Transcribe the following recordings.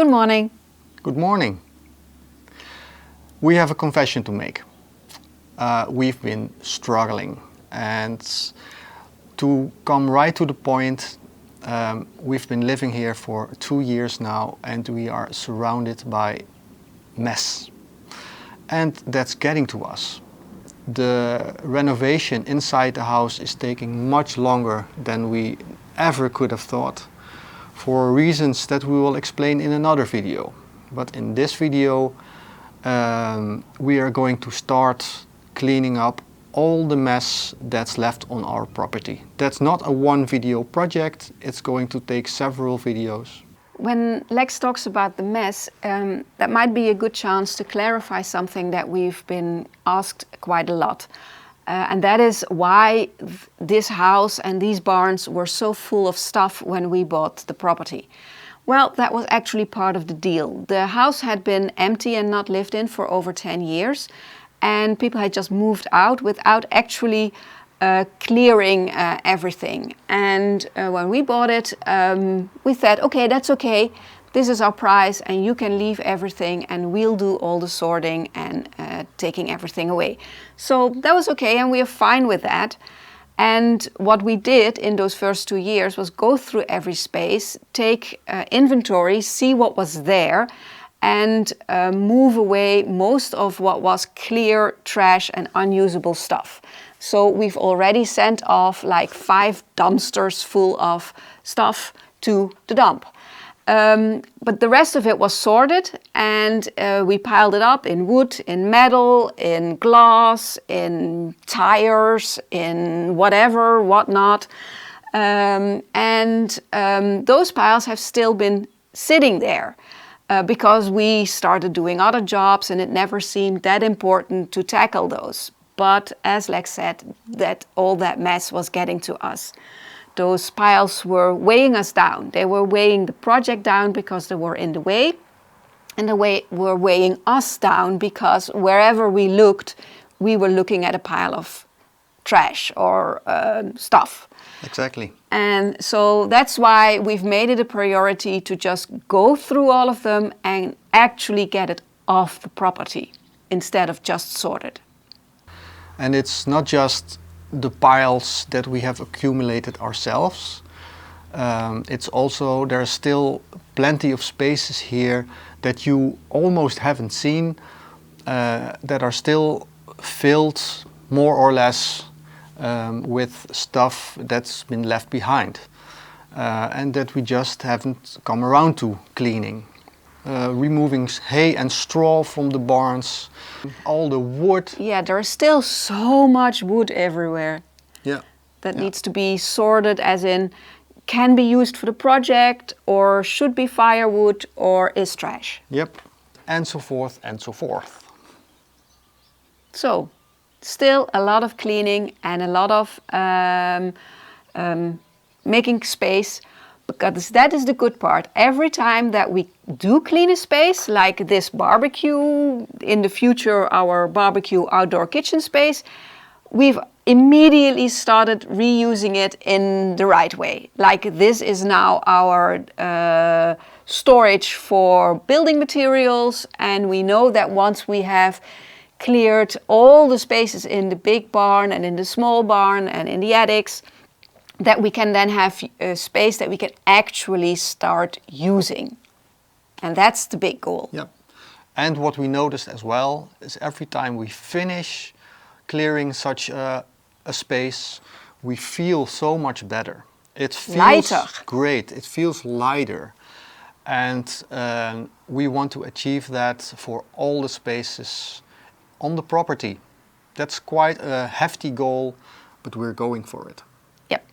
Good morning. Good morning. We have a confession to make. We've been struggling, and to come right to the point, we've been living here for 2 years now, and we are surrounded by mess. And that's getting to us. The renovation inside the house is taking much longer than we ever could have thought, for reasons that we will explain in another video. But in this video, we are going to start cleaning up all the mess that's left on our property. That's not a one video project, it's going to take several videos. When Lex talks about the mess, that might be a good chance to clarify something that we've been asked quite a lot. And that is why this house and these barns were so full of stuff when we bought the property. Well, that was actually part of the deal. The house had been empty and not lived in for over 10 years, and people had just moved out without actually clearing everything. And when we bought it, we said, okay, that's okay. This is our price and you can leave everything and we'll do all the sorting and taking everything away. So that was okay and we are fine with that. And what we did in those first 2 years was go through every space, take inventory, see what was there, and move away most of what was clear trash and unusable stuff. So we've already sent off like 5 dumpsters full of stuff to the dump. But the rest of it was sorted and we piled it up in wood, in metal, in glass, in tires, in whatever, whatnot. Those piles have still been sitting there because we started doing other jobs and it never seemed that important to tackle those. But as Lex said, that all that mess was getting to us. Those piles were weighing us down. They were weighing the project down because they were in the way. And they were weighing us down because wherever we looked, we were looking at a pile of trash or stuff. Exactly. And so that's why we've made it a priority to just go through all of them and actually get it off the property instead of just sort it. And it's not just the piles that we have accumulated ourselves. It's also, there are still plenty of spaces here that you almost haven't seen, that are still filled more or less with stuff that's been left behind and that we just haven't come around to cleaning. Removing hay and straw from the barns, all the wood. Yeah, there is still so much wood everywhere. Yeah. That needs to be sorted, as in can be used for the project or should be firewood or is trash. Yep, and so forth and so forth. So, still a lot of cleaning and a lot of making space. Because that is the good part. Every time that we do clean a space, like this barbecue, in the future our barbecue outdoor kitchen space, we've immediately started reusing it in the right way. Like this is now our storage for building materials, and we know that once we have cleared all the spaces in the big barn and in the small barn and in the attics, that we can then have a space that we can actually start using. And that's the big goal. Yep. And what we noticed as well is every time we finish clearing such a space, we feel so much better. It feels lighter. Great. It feels lighter. And we want to achieve that for all the spaces on the property. That's quite a hefty goal, but we're going for it. Yep.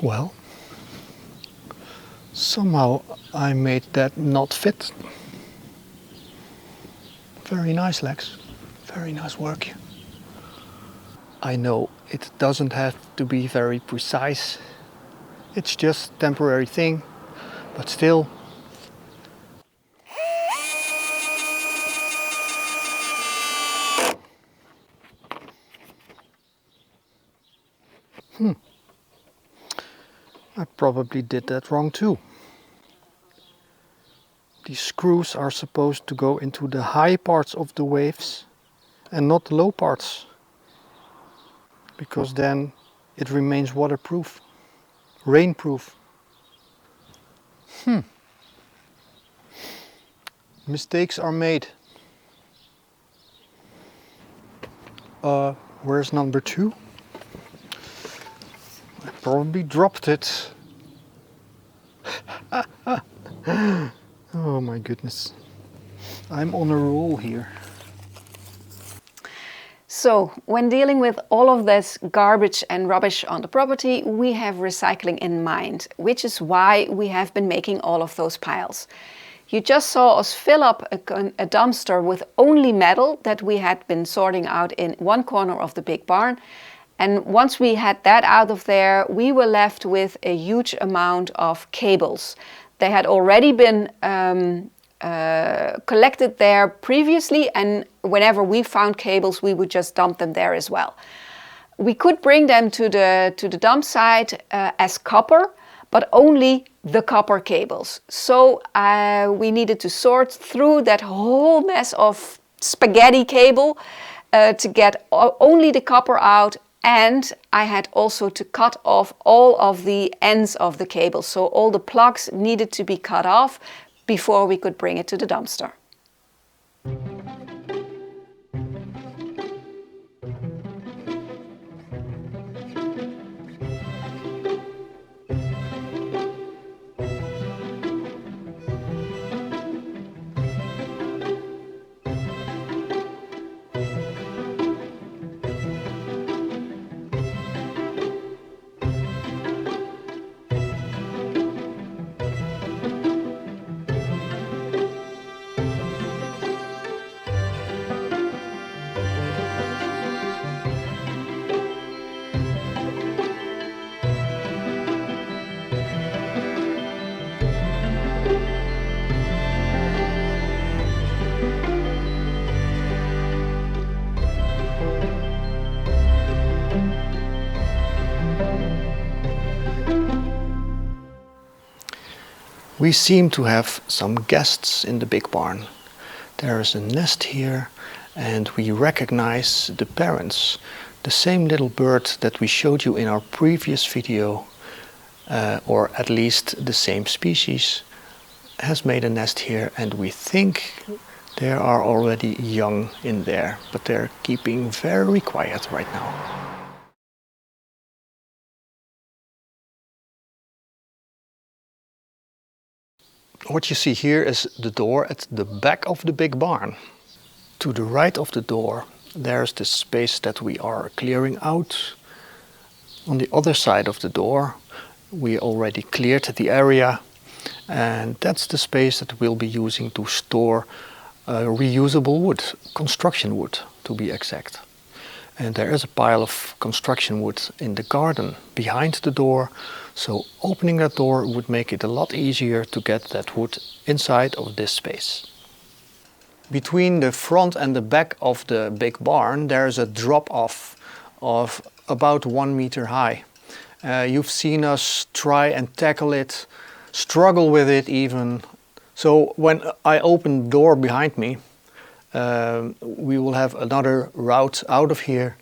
Well, somehow I made that not fit. Very nice, Lex. Very nice work. I know it doesn't have to be very precise. It's just a temporary thing, but still. I probably did that wrong too. These screws are supposed to go into the high parts of the waves and not the low parts, because then it remains waterproof, rainproof. Mistakes are made. Where's number 2? I probably dropped it. Oh my goodness. I'm on a roll here. So, when dealing with all of this garbage and rubbish on the property, we have recycling in mind, which is why we have been making all of those piles. You just saw us fill up a dumpster with only metal that we had been sorting out in one corner of the big barn. And once we had that out of there, we were left with a huge amount of cables. They had already been collected there previously, and whenever we found cables, we would just dump them there as well. We could bring them to the dump site as copper, but only the copper cables. So we needed to sort through that whole mess of spaghetti cable to get only the copper out, and I had also to cut off all of the ends of the cable. So all the plugs needed to be cut off before we could bring it to the dumpster. We seem to have some guests in the big barn. There is a nest here, and we recognize the parents. The same little bird that we showed you in our previous video, or at least the same species, has made a nest here, and we think there are already young in there, but they're keeping very quiet right now. What you see here is the door at the back of the big barn. To the right of the door, there's the space that we are clearing out. On the other side of the door, we already cleared the area, and that's the space that we'll be using to store reusable wood, construction wood to be exact. And there is a pile of construction wood in the garden behind the door, so opening that door would make it a lot easier to get that wood inside of this space. Between the front and the back of the big barn, there's a drop-off of about 1 meter high. You've seen us try and tackle it, struggle with it even. So when I open the door behind me, we will have another route out of here.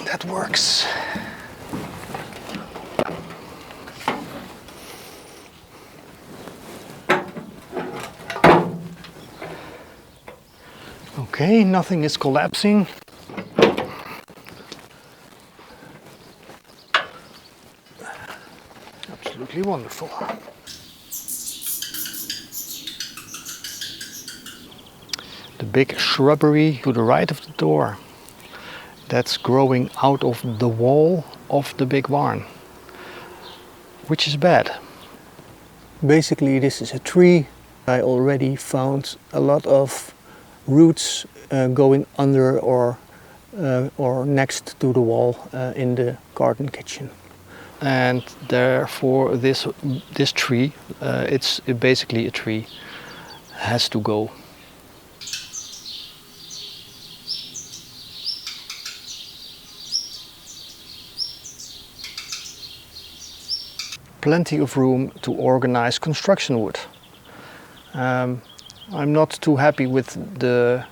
That works. Okay, nothing is collapsing. Absolutely wonderful. The big shrubbery to the right of the door, that's growing out of the wall of the big barn, which is bad. Basically, this is a tree. I already found a lot of roots going under or next to the wall in the garden kitchen. And therefore this tree, it's basically a tree, has to go. Plenty of room to organize construction wood. I'm not too happy with the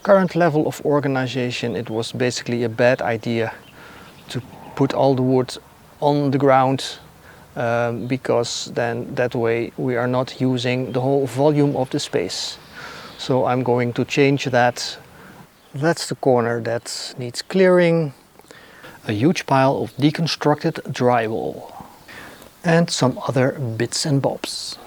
current level of organization. It was basically a bad idea to put all the wood on the ground because then that way we are not using the whole volume of the space. So I'm going to change that. That's the corner that needs clearing. A huge pile of deconstructed drywall and some other bits and bobs.